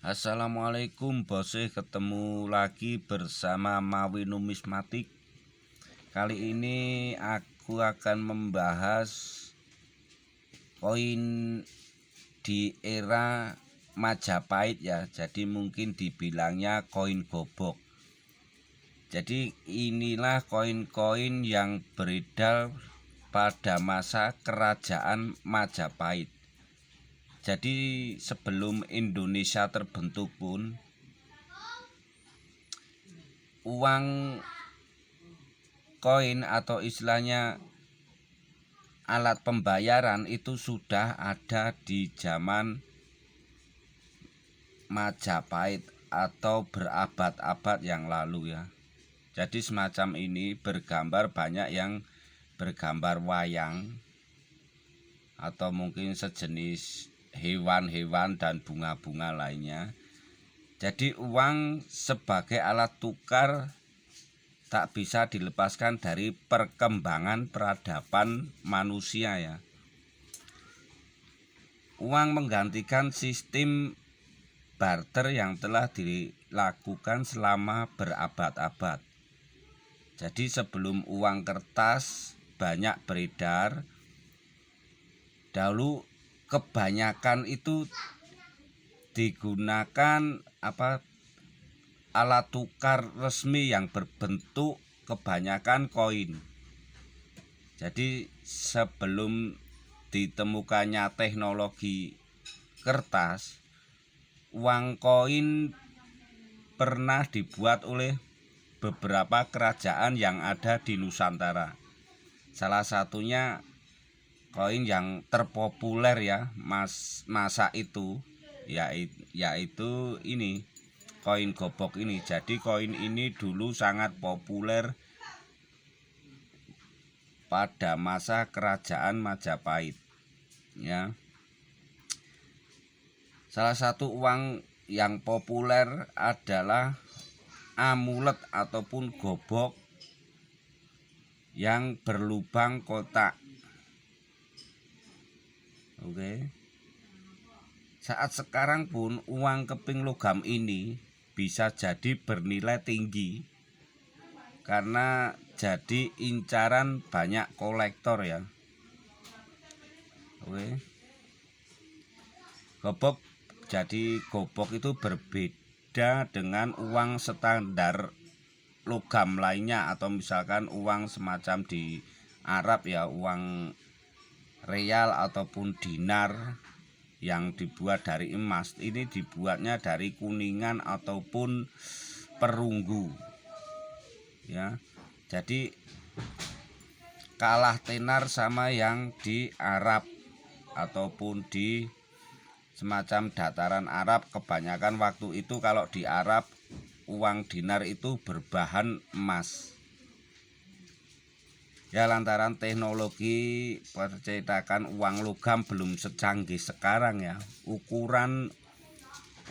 Assalamualaikum bose, ketemu lagi bersama Mawi Numismatik. Kali ini aku akan membahas koin di era Majapahit ya. Jadi mungkin dibilangnya koin gobok. Jadi inilah koin-koin yang beredar pada masa kerajaan Majapahit. Jadi sebelum Indonesia terbentuk pun uang koin atau istilahnya alat pembayaran itu sudah ada di zaman Majapahit atau berabad-abad yang lalu ya. Jadi semacam ini bergambar, banyak yang bergambar wayang atau mungkin sejenis hewan-hewan dan bunga-bunga lainnya. Jadi uang sebagai alat tukar tak bisa dilepaskan dari perkembangan peradaban manusia ya. Uang menggantikan sistem barter yang telah dilakukan selama berabad-abad. Jadi sebelum uang kertas banyak beredar, dahulu kebanyakan itu digunakan alat tukar resmi yang berbentuk kebanyakan koin. Jadi sebelum ditemukannya teknologi kertas, uang koin pernah dibuat oleh beberapa kerajaan yang ada di Nusantara. Salah satunya koin yang terpopuler ya masa itu yaitu ini koin gobok ini. Jadi koin ini dulu sangat populer pada masa kerajaan Majapahit ya. Salah satu uang yang populer adalah amulet ataupun gobok yang berlubang kotak. Oke. Saat sekarang pun uang keping logam ini bisa jadi bernilai tinggi karena jadi incaran banyak kolektor ya. Oke. Gobok itu berbeda dengan uang standar logam lainnya, atau misalkan uang semacam di Arab ya, uang real ataupun dinar yang dibuat dari emas. Ini dibuatnya dari kuningan ataupun perunggu ya. Jadi kalah tenar sama yang di Arab ataupun di semacam dataran Arab. Kebanyakan waktu itu kalau di Arab uang dinar itu berbahan emas ya, lantaran teknologi percetakan uang logam belum secanggih sekarang ya. Ukuran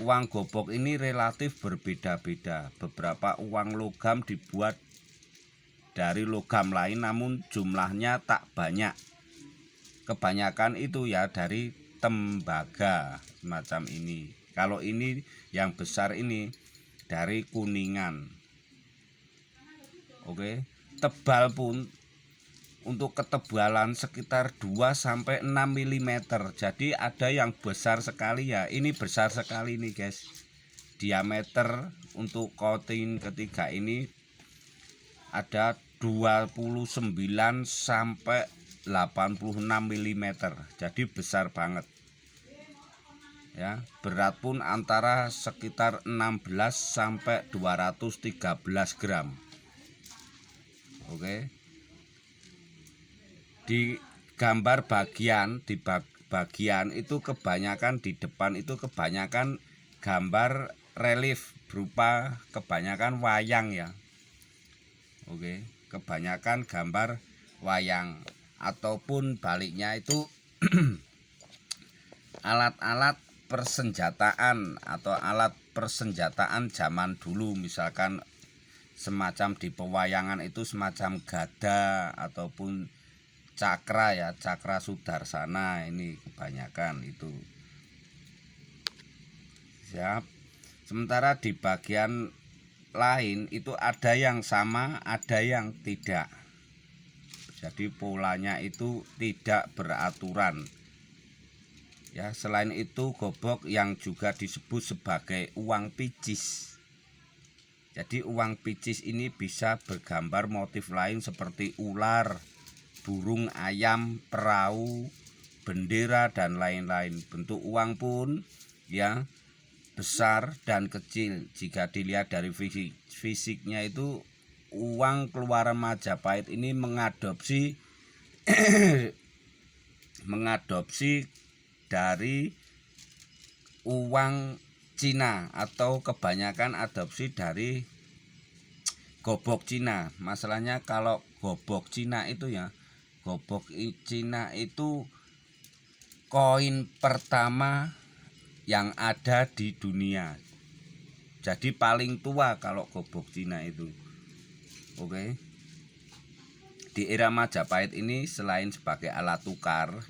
uang gobok ini relatif berbeda-beda. Beberapa uang logam dibuat dari logam lain namun jumlahnya tak banyak. Kebanyakan itu ya dari tembaga semacam ini. Kalau ini yang besar ini dari kuningan. Oke, tebal pun untuk ketebalan sekitar 2-6 mm. Jadi ada yang besar sekali ya. Ini besar sekali nih guys. Diameter untuk koin ketiga ini ada 29 sampai 86 mm. Jadi besar banget ya. Berat pun antara sekitar 16 sampai 213 gram. Oke. Di gambar bagian itu kebanyakan di depan itu kebanyakan gambar relief berupa kebanyakan wayang ya. Oke, kebanyakan gambar wayang ataupun baliknya itu alat-alat persenjataan atau alat persenjataan zaman dulu, misalkan semacam di pewayangan itu semacam gada ataupun cakra ya, cakra sudarsana. Ini kebanyakan itu siap. Sementara di bagian lain itu ada yang sama, ada yang tidak. Jadi polanya itu tidak beraturan. Ya, selain itu gobok yang juga disebut sebagai uang picis. Jadi uang picis ini bisa bergambar motif lain seperti ular, burung, ayam, perahu, bendera dan lain-lain. Bentuk uang pun ya besar dan kecil. Jika dilihat dari fisiknya itu uang keluaran Majapahit ini mengadopsi dari uang Cina atau kebanyakan adopsi dari gobok Cina. Masalahnya kalau gobok Cina itu ya, gobok Cina itu koin pertama yang ada di dunia. Jadi paling tua kalau gobok Cina itu. Oke. Di era Majapahit ini selain sebagai alat tukar,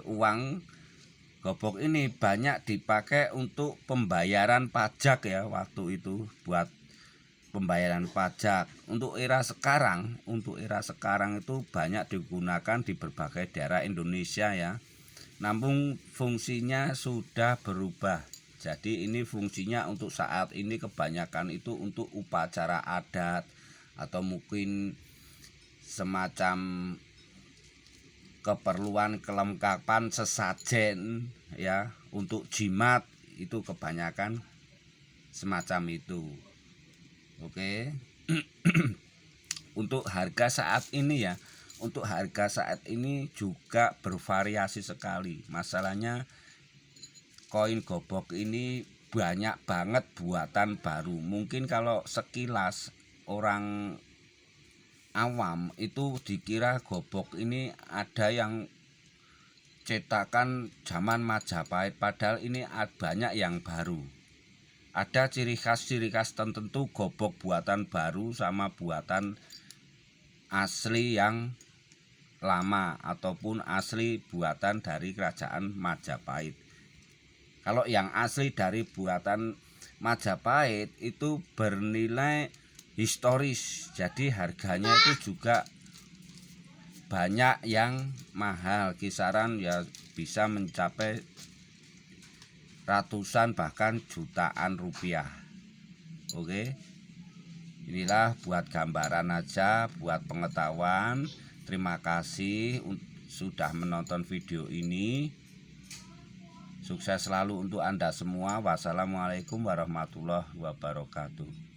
uang gobok ini banyak dipakai untuk pembayaran pajak ya waktu itu, buat pembayaran pajak. Untuk era sekarang itu banyak digunakan di berbagai daerah Indonesia ya. Namun fungsinya sudah berubah. Jadi ini fungsinya untuk saat ini kebanyakan itu untuk upacara adat atau mungkin semacam keperluan kelengkapan sesajen ya, untuk jimat itu kebanyakan semacam itu. Oke. Untuk harga saat ini ya, juga bervariasi sekali. Masalahnya koin gobok ini banyak banget buatan baru. Mungkin kalau sekilas orang awam itu dikira gobok ini ada yang cetakan zaman Majapahit, padahal ini banyak yang baru. Ada ciri khas tertentu gobok buatan baru sama buatan asli yang lama ataupun asli buatan dari kerajaan Majapahit. Kalau yang asli dari buatan Majapahit itu bernilai historis, jadi harganya itu juga banyak yang mahal, kisaran ya bisa mencapai ratusan bahkan jutaan rupiah. Oke. Inilah buat gambaran aja, buat pengetahuan. Terima kasih sudah menonton video ini. Sukses selalu untuk Anda semua. Wassalamualaikum warahmatullahi wabarakatuh.